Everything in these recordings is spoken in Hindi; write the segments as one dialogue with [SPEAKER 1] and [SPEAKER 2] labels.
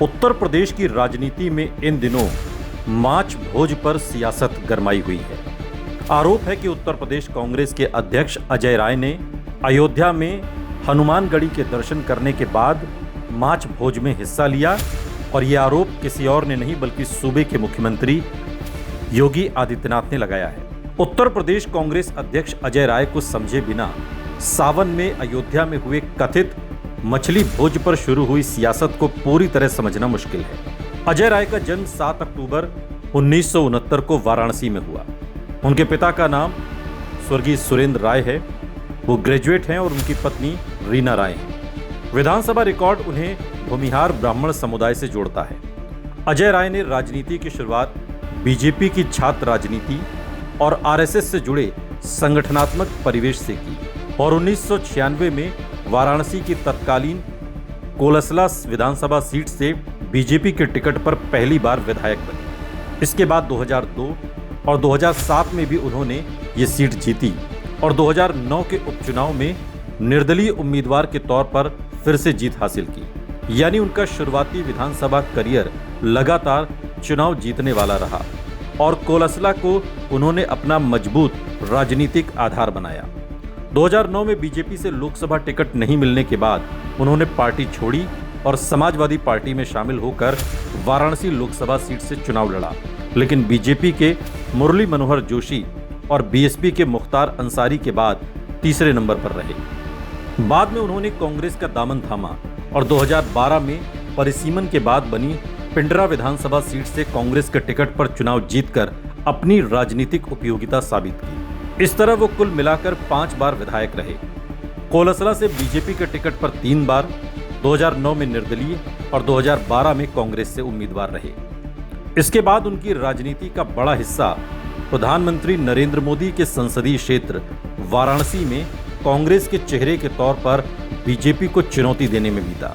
[SPEAKER 1] उत्तर प्रदेश की राजनीति में इन दिनों माछ भोज पर सियासत गरमाई हुई है। आरोप है कि उत्तर प्रदेश कांग्रेस के अध्यक्ष अजय राय ने अयोध्या में हनुमानगढ़ी के दर्शन करने के बाद माछ भोज में हिस्सा लिया और ये आरोप किसी और ने नहीं बल्कि सूबे के मुख्यमंत्री योगी आदित्यनाथ ने लगाया है। उत्तर प्रदेश कांग्रेस अध्यक्ष अजय राय को समझे बिना सावन में अयोध्या में हुए कथित मछली भोज पर शुरू हुई सियासत को पूरी तरह समझना मुश्किल है। अजय राय का जन्म 7 अक्टूबर 1969 को वाराणसी में हुआ। उनके पिता का नाम स्वर्गीय सुरेंद्र राय है। वो ग्रेजुएट हैं और उनकी पत्नी रीना राय हैं। विधानसभा रिकॉर्ड उन्हें भूमिहार ब्राह्मण समुदाय से जोड़ता है। अजय राय ने राजनीति की शुरुआत बीजेपी की छात्र राजनीति और आरएसएस से जुड़े संगठनात्मक परिवेश से की और 1996 में वाराणसी की तत्कालीन कोलसला विधानसभा सीट से बीजेपी के टिकट पर पहली बार विधायक बने। इसके बाद 2002 और 2007 में भी उन्होंने ये सीट जीती और 2009 के उपचुनाव में निर्दलीय उम्मीदवार के तौर पर फिर से जीत हासिल की। यानी उनका शुरुआती विधानसभा करियर लगातार चुनाव जीतने वाला रहा और कोलसला को उन्होंने अपना मजबूत राजनीतिक आधार बनाया। 2009 में बीजेपी से लोकसभा टिकट नहीं मिलने के बाद उन्होंने पार्टी छोड़ी और समाजवादी पार्टी में शामिल होकर वाराणसी लोकसभा सीट से चुनाव लड़ा, लेकिन बीजेपी के मुरली मनोहर जोशी और बीएसपी के मुख्तार अंसारी के बाद तीसरे नंबर पर रहे। बाद में उन्होंने कांग्रेस का दामन थामा और 2012 में परिसीमन के बाद बनी पिंडरा विधानसभा सीट से कांग्रेस के टिकट पर चुनाव जीतकर अपनी राजनीतिक उपयोगिता साबित की। इस तरह वो कुल मिलाकर 5 बार विधायक रहे। कोलसला से बीजेपी के टिकट पर 3 बार, 2009 में निर्दलीय और 2012 में कांग्रेस से उम्मीदवार रहे। इसके बाद उनकी राजनीति का बड़ा हिस्सा प्रधानमंत्री नरेंद्र मोदी के संसदीय क्षेत्र वाराणसी में कांग्रेस के चेहरे के तौर पर बीजेपी को चुनौती देने में बीता।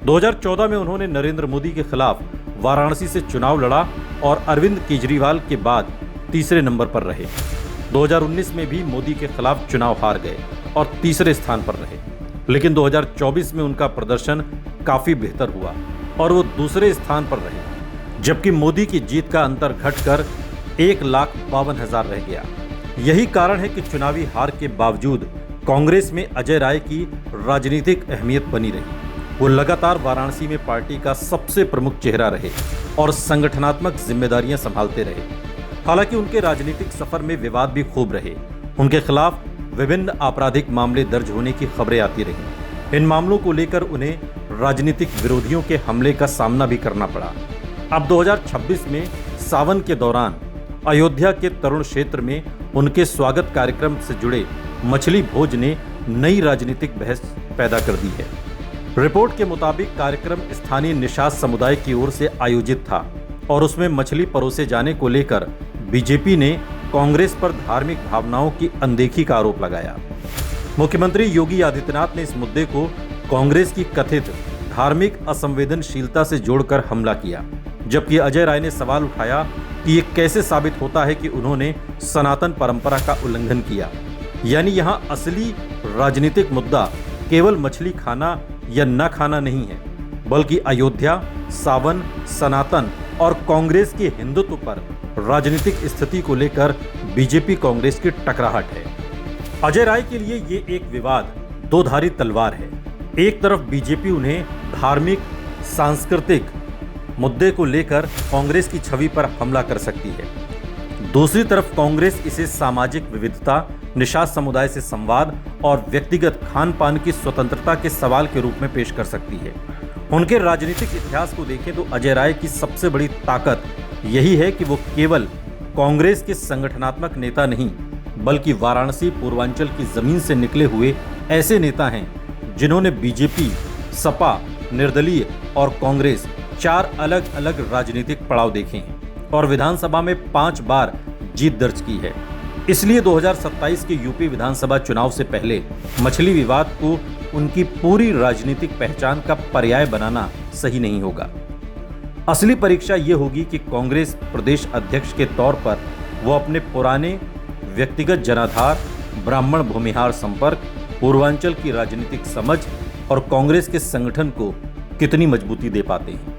[SPEAKER 1] 2014 में उन्होंने नरेंद्र मोदी के खिलाफ वाराणसी से चुनाव लड़ा और अरविंद केजरीवाल के बाद तीसरे नंबर पर रहे। 2019 में भी मोदी के खिलाफ चुनाव हार गए और तीसरे स्थान पर रहे, लेकिन 2024 में उनका प्रदर्शन काफी बेहतर हुआ और वो दूसरे स्थान पर रहे, जबकि मोदी की जीत का अंतर घटकर 1,52,000 रह गया। यही कारण है कि चुनावी हार के बावजूद कांग्रेस में अजय राय की राजनीतिक अहमियत बनी रही। वो लगातार वाराणसी में पार्टी का सबसे प्रमुख चेहरा रहे और संगठनात्मक जिम्मेदारियां संभालते रहे। हालांकि उनके राजनीतिक सफर में विवाद भी खूब रहे। उनके खिलाफ विभिन्न आपराधिक मामले दर्ज होने की खबरें आती रहीं। इन मामलों को लेकर उन्हें राजनीतिक विरोधियों के हमले का सामना भी करना पड़ा। अब 2026 में सावन के दौरान अयोध्या के तरुण क्षेत्र में उनके स्वागत कार्यक्रम से जुड़े मछली भोज ने नई राजनीतिक बहस पैदा कर दी है। रिपोर्ट के मुताबिक कार्यक्रम स्थानीय निषाद समुदाय की ओर से आयोजित था और उसमें मछली परोसे जाने को लेकर बीजेपी ने कांग्रेस पर धार्मिक भावनाओं की अनदेखी का आरोप लगाया। मुख्यमंत्री योगी आदित्यनाथ ने इस मुद्दे को कांग्रेस की कथित धार्मिक असंवेदनशीलता से जोड़कर हमला किया, जबकि अजय राय ने सवाल उठाया कि ये कैसे साबित होता है कि उन्होंने सनातन परंपरा का उल्लंघन किया। यानी यहाँ असली राजनीतिक मुद्दा केवल मछली खाना या न खाना नहीं है, बल्कि अयोध्या, सावन, सनातन और कांग्रेस के हिंदुत्व पर राजनीतिक स्थिति को लेकर बीजेपी कांग्रेस की टकराहट है। अजय राय के लिए ये एक विवाद दो-धारी तलवार है। एक तरफ बीजेपी उन्हें धार्मिक सांस्कृतिक मुद्दे को लेकर कांग्रेस की छवि पर हमला कर सकती है, दूसरी तरफ कांग्रेस इसे सामाजिक विविधता, निषाद समुदाय से संवाद और व्यक्तिगत खान पान की स्वतंत्रता के सवाल के रूप में पेश कर सकती है। उनके राजनीतिक इतिहास को देखें तो अजय राय की सबसे बड़ी ताकत यही है कि वो केवल कांग्रेस के संगठनात्मक नेता नहीं, बल्कि वाराणसी पूर्वांचल की जमीन से निकले हुए ऐसे नेता हैं जिन्होंने बीजेपी, सपा, निर्दलीय और कांग्रेस 4 अलग अलग राजनीतिक पड़ाव देखे हैं और विधानसभा में 5 बार जीत दर्ज की है। इसलिए 2027 के यूपी विधानसभा चुनाव से पहले मछली विवाद को उनकी पूरी राजनीतिक पहचान का पर्याय बनाना सही नहीं होगा। असली परीक्षा ये होगी कि कांग्रेस प्रदेश अध्यक्ष के तौर पर वो अपने पुराने व्यक्तिगत जनाधार, ब्राह्मण भूमिहार संपर्क, पूर्वांचल की राजनीतिक समझ और कांग्रेस के संगठन को कितनी मजबूती दे पाते हैं।